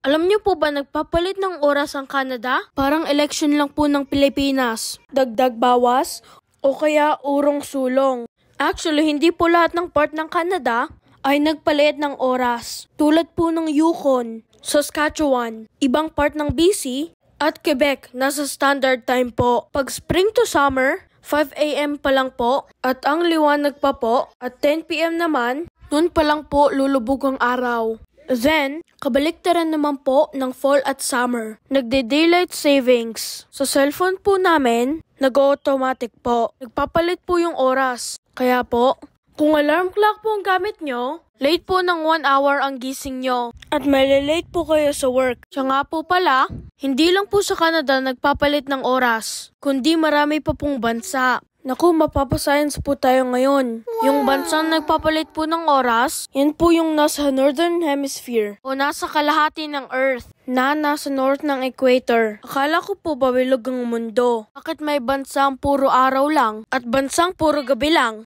Alam niyo po ba nagpapalit ng oras ang Canada? Parang election lang po ng Pilipinas. Dagdag bawas o kaya urong sulong. Actually, hindi po lahat ng part ng Canada ay nagpalit ng oras. Tulad po ng Yukon, Saskatchewan, ibang part ng BC at Quebec nasa standard time po. Pag spring to summer, 5 AM pa lang po at ang liwanag pa po at 10 PM naman, noon pa lang po lulubog ang araw. Then, kabaliktaran naman po ng fall at summer. Nagde-daylight savings. Sa cellphone po namin, nag-automatic po. Nagpapalit po yung oras. Kaya po, kung alarm clock po ang gamit nyo, late po ng 1 hour ang gising nyo. At malilate po kayo sa work. Siya nga po pala, hindi lang po sa Canada nagpapalit ng oras, kundi marami pa pong bansa. Naku, mapapascience po tayo ngayon. Yung bansang nagpapalit po ng oras, yan po yung nasa Northern Hemisphere o nasa kalahati ng Earth na nasa north ng equator. Akala ko po babilog ang mundo. Bakit may bansang puro araw lang at bansang puro gabi lang?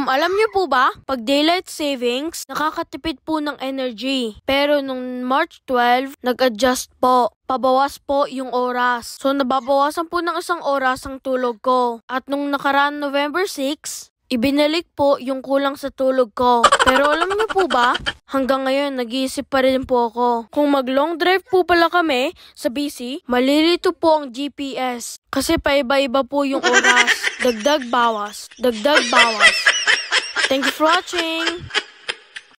Alam niyo po ba? Pag daylight savings, nakakatipid po ng energy. Pero nung March 12, nag-adjust po. Pabawas po yung oras. So nababawasan po ng 1 oras ang tulog ko. At nung nakaraan November 6, ibinalik po yung kulang sa tulog ko. Pero alam niyo po ba? Hanggang ngayon, nag-iisip pa rin po ako. Kung mag-long drive po pala kami sa BC, malilito po ang GPS. Kasi paiba-iba po yung oras. Dagdag bawas. Dagdag bawas. Thank you for watching!